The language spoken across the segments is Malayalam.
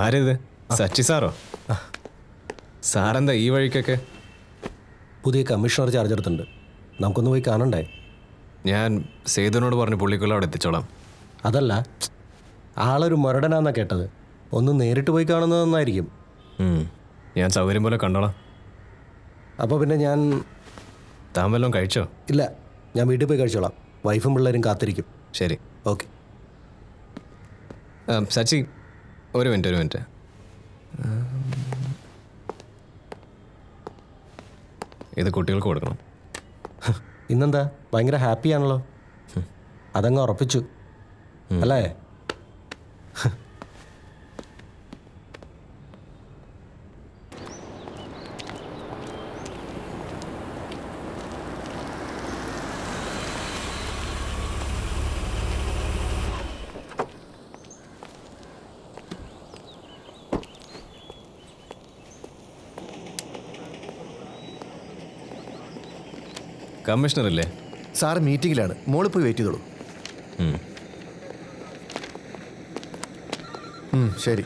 ആരിത്? സച്ചി സാറോ? സാറെന്താ ഈ വഴിക്കൊക്കെ? പുതിയ കമ്മീഷണർ ചാർജ് എടുത്തിട്ടുണ്ട്, നമുക്കൊന്ന് പോയി കാണണ്ടേ? ഞാൻ സേതുവിനോട് പറഞ്ഞു പുള്ളിക്കുള്ള അവിടെ എത്തിച്ചോളാം. അതല്ല, ആളൊരു മുരടനാന്നാ കേട്ടത്. ഒന്ന് നേരിട്ട് പോയി കാണുന്നത് നന്നായിരിക്കും. ഞാൻ സൗകര്യം പോലെ കണ്ടോളാം. അപ്പോൾ പിന്നെ ഞാൻ താൻ വല്ലതും കഴിച്ചോ? ഇല്ല, ഞാൻ വീട്ടിൽ പോയി കഴിച്ചോളാം. വൈഫും പിള്ളേരും കാത്തിരിക്കും. ശരി, ഓക്കെ. സച്ചി, ഒരു മിനിറ്റ്. ഇത് കുട്ടികൾക്ക് കൊടുക്കണം. ഇന്നെന്താ ഭയങ്കര ഹാപ്പിയാണല്ലോ? അതങ്ങ് ഉറപ്പിച്ചു അല്ലേ? കമ്മീഷണർ ഇല്ലേ? സാറ് മീറ്റിങ്ങിലാണ്, മോളിൽ പോയി വെയിറ്റ് ചെയ്തോളൂ. ശരി.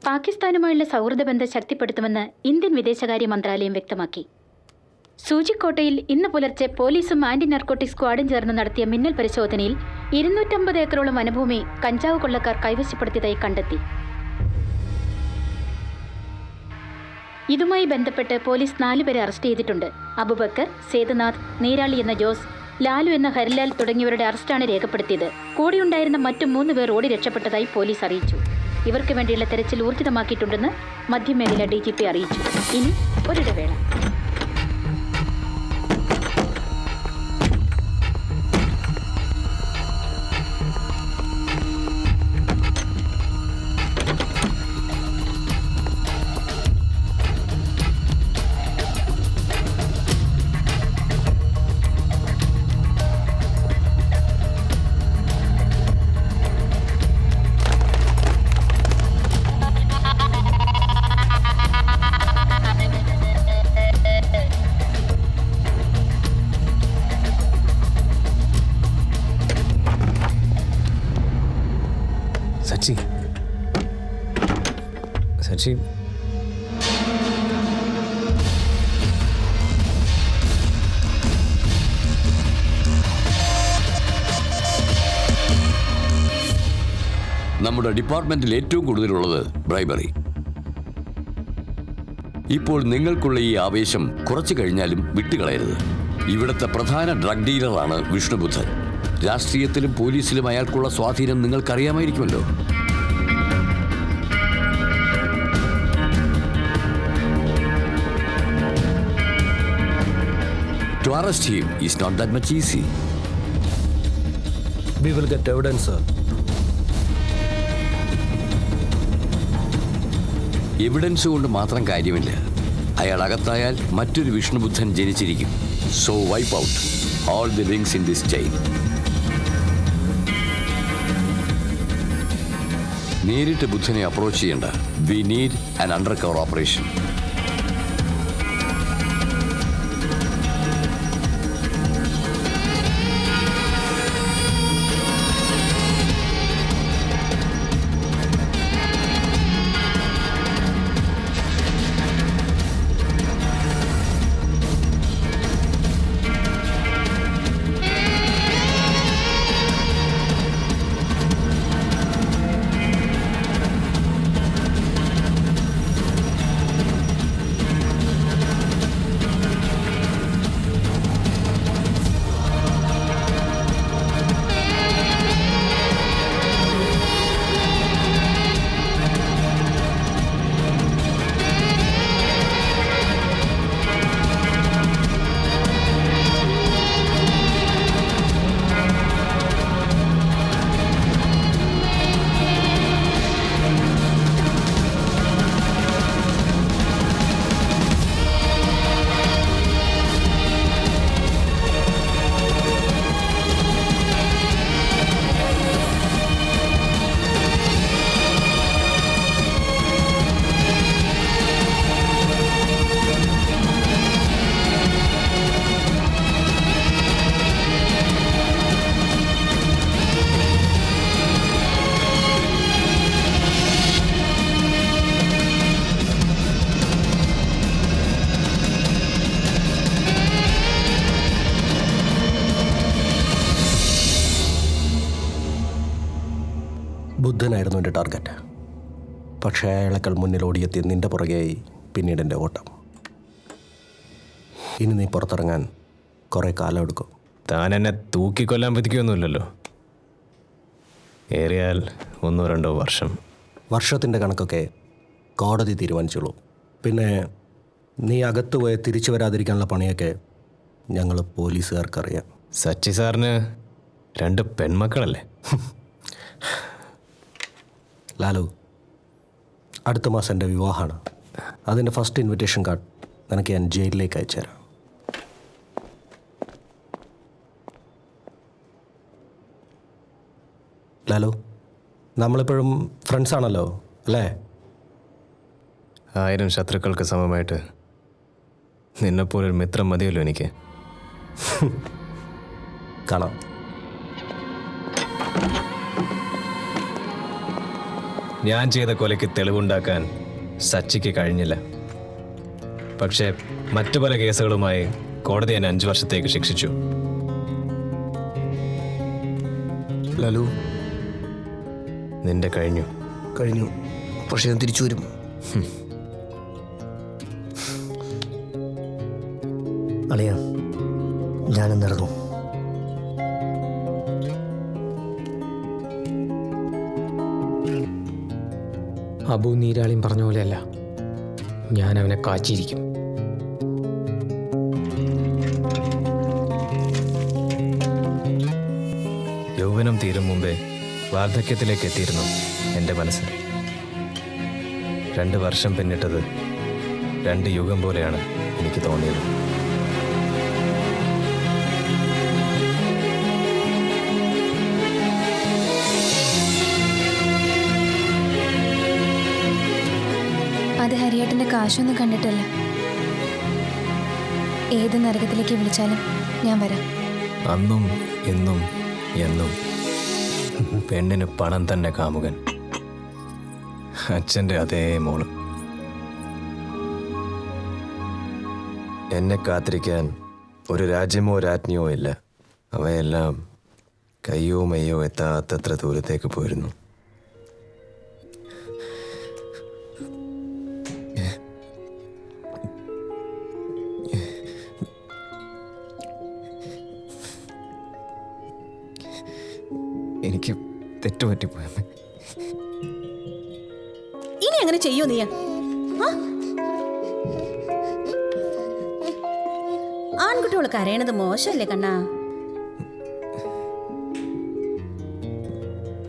പാകിസ്ഥാനുമായുള്ള സൗഹൃദ ബന്ധം ശക്തിപ്പെടുത്തുമെന്ന് ഇന്ത്യൻ വിദേശകാര്യ മന്ത്രാലയം വ്യക്തമാക്കി. സൂചിക്കോട്ടയിൽ ഇന്ന് പുലർച്ചെ പോലീസും ആന്റി നർക്കോട്ടിക് സ്ക്വാഡും ചേർന്ന് നടത്തിയ മിന്നൽ പരിശോധനയിൽ 250 ഏക്കറോളം വനഭൂമി കഞ്ചാവ് കൊള്ളക്കാർ കൈവശപ്പെടുത്തിയതായി കണ്ടെത്തി. ഇതുമായി ബന്ധപ്പെട്ട് പോലീസ് 4 പേരെ അറസ്റ്റ് ചെയ്തിട്ടുണ്ട്. അബുബക്കർ, സേതുനാഥ്, നീരാളി എന്ന ജോസ്, ലാലു എന്ന ഹരിലാൽ തുടങ്ങിയവരുടെ അറസ്റ്റാണ് രേഖപ്പെടുത്തിയത്. കൂടെയുണ്ടായിരുന്ന മറ്റു 3 പേർ ഓടി രക്ഷപ്പെട്ടതായി പോലീസ് അറിയിച്ചു. ഇവർക്ക് വേണ്ടിയുള്ള തെരച്ചിൽ ഊർജിതമാക്കിയിട്ടുണ്ടെന്ന് മധ്യമേഖല DGP അറിയിച്ചു. ഇനി ഒരിടവേള. സച്ചി, നമ്മുടെ ഡിപ്പാർട്ട്മെന്റിൽ ഏറ്റവും കൂടുതലുള്ളത് ബ്രൈബറി. ഇപ്പോൾ നിങ്ങൾക്കുള്ള ഈ ആവേശം കുറച്ചു കഴിഞ്ഞാലും വിട്ടുകളയരുത്. ഇവിടുത്തെ പ്രധാന ഡ്രഗ് ഡീലറാണ് വിഷ്ണുബുദ്ധൻ. രാഷ്ട്രീയത്തിലും പോലീസിലും അയാൾക്കുള്ള സ്വാധീനം നിങ്ങൾക്കറിയാമായിരിക്കുമല്ലോ. To arrest him is not that much easy. We will get evidence, sir. Evidence കൊണ്ട് മാത്രം കാര്യമില്ല. അയാൾ അകത്തായാൽ മറ്റൊരു വിഷ്ണുബുദ്ധൻ ജനിച്ചിരിക്കും. So wipe out all the links in this chain. നേരിട്ട് ബുദ്ധനെ അപ്രോച്ച് ചെയ്യേണ്ട. We need an undercover operation. ബുദ്ധനായിരുന്നു എൻ്റെ ടാർഗറ്റ്. പക്ഷേ അയാളെക്കാൾ മുന്നിൽ ഓടിയെത്തി നിൻ്റെ പുറകെയായി പിന്നീട് എൻ്റെ ഓട്ടം. ഇനി നീ പുറത്തിറങ്ങാൻ കുറേ കാലം എടുക്കും. താൻ എന്നെ തൂക്കിക്കൊല്ലാൻ പറ്റിക്കൊന്നുമില്ലല്ലോ. ഏറിയാൽ 1-2 വർഷം. വർഷത്തിൻ്റെ കണക്കൊക്കെ കോടതി തീരുമാനിച്ചോളൂ. പിന്നെ നീ അകത്ത് പോയി തിരിച്ചു വരാതിരിക്കാനുള്ള പണിയൊക്കെ ഞങ്ങൾ പോലീസുകാർക്കറിയാം. സച്ചി സാറിന് 2 പെൺമക്കളല്ലേ? ലാലു, അടുത്ത മാസം എൻ്റെ വിവാഹമാണ്. അതിൻ്റെ ഫസ്റ്റ് ഇൻവിറ്റേഷൻ കാർഡ് നിനക്ക് ഞാൻ ജയിലിലേക്ക് അയച്ചുതരാം. ലാലു, നമ്മളിപ്പോഴും ഫ്രണ്ട്സാണല്ലോ അല്ലേ? 1000 ശത്രുക്കൾക്ക് സമമായിട്ട് നിന്നെപ്പോലൊരു മിത്രം മതിയല്ലോ എനിക്ക്. കാണാം. ഞാൻ ചെയ്ത കൊലയ്ക്ക് തെളിവുണ്ടാക്കാൻ സച്ചിക്ക് കഴിഞ്ഞില്ല. പക്ഷേ മറ്റു പല കേസുകളുമായി കോടതി എന്നെ 5 വർഷത്തേക്ക് ശിക്ഷിച്ചു. ലാലു, നിന്റെ കഴിഞ്ഞു. പക്ഷെ ഞാൻ തിരിച്ചു വരും. അളിയ, ഞാനെന്നിറങ്ങും. അബു നീരാളിയും പറഞ്ഞ പോലെയല്ല, ഞാൻ അവനെ കാച്ചിരിക്കും. യൗവനം തീരും മുമ്പേ വാർദ്ധക്യത്തിലേക്ക് എത്തിയിരുന്നു എൻ്റെ മനസ്സ്. 2 വർഷം പിന്നിട്ടത് 2 യുഗം പോലെയാണ് എനിക്ക് തോന്നിയത്. അത് ഹരിയേട്ടൻ്റെ കാശൊന്നും കണ്ടിട്ടല്ല. ഏത് നരകത്തിലേക്ക് വിളിച്ചാലും ഞാൻ വരാം. അന്നും ഇന്നും എന്നും പെണ്ണിന് പണം തന്നെ കാമുകൻ. അച്ഛൻ്റെ അതേ മോള്. എന്നെ കാത്തിരിക്കാൻ ഒരു രാജ്യമോ രാജ്ഞിയോ ഇല്ല. അവയെല്ലാം കയ്യോ മയ്യോ എത്താത്തത്ര ദൂരത്തേക്ക് പോയിരുന്നു. എനിക്ക് തെറ്റുപറ്റിപ്പോയ ഇനി അങ്ങനെ ചെയ്യോ നീ? ആൺകുട്ടികൾ കരയണത് മോശമല്ലേ കണ്ണാ?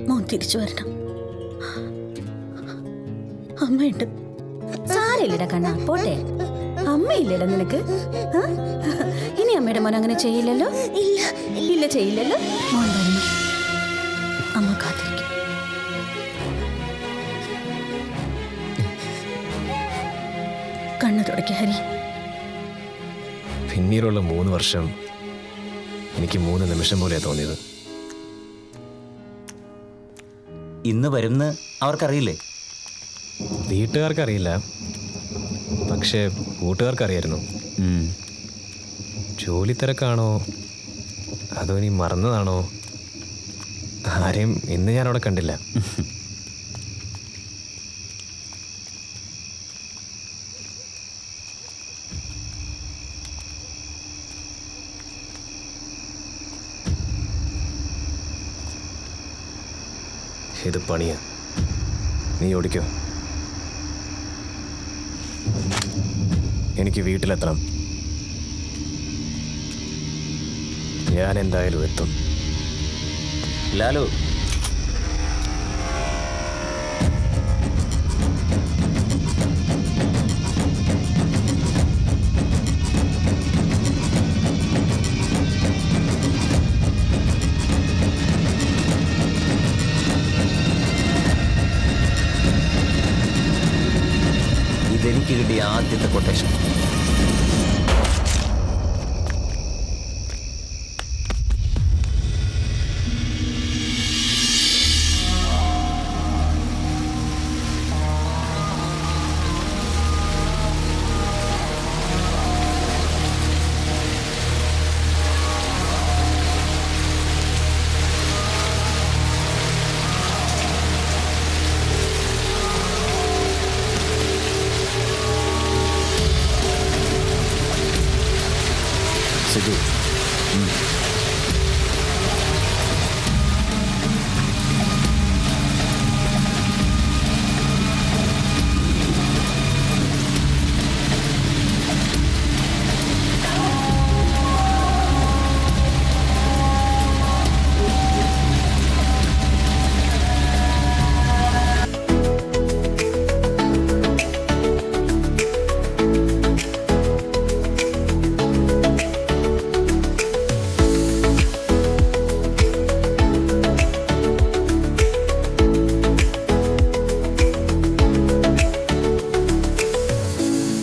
മോൻ തിരിച്ചു വരണം. അമ്മയുണ്ട്. സാരയില്ലടാ കണ്ണാ, പോട്ടെ. അമ്മയില്ലടാ നിനക്ക്. ഇനി അമ്മയുടെ മോൻ അങ്ങനെ ചെയ്യില്ലല്ലോ? ഇല്ല ചെയ്യില്ലല്ലോ. മോൻ വരണം. അമ്മ കാത്തിരിക്കും. കണ്ണു തുടയ്ക്ക ഹരി. പിന്നീടുള്ള 3 വർഷം എനിക്ക് 3 നിമിഷം പോലെയാണ് തോന്നിയത്. ഇന്ന് വരുമെന്ന് അവർക്കറിയില്ലേ? വീട്ടുകാർക്കറിയില്ല, പക്ഷേ കൂട്ടുകാർക്കറിയായിരുന്നു. ജോലി തിരക്കാണോ അതോ ഇനി മറന്നതാണോ, ആരെയും ഇന്ന് ഞാനവിടെ കണ്ടില്ല. ഇത് പണിയാ. നീ ഓടിക്കോ. എനിക്ക് വീട്ടിലെത്തണം. ഞാൻ എന്തായാലും എത്തും. ലാലു, ഇതെനിക്ക് കിട്ടിയ ആദ്യത്തെ കൊട്ടേഷൻ. സിദ്ധു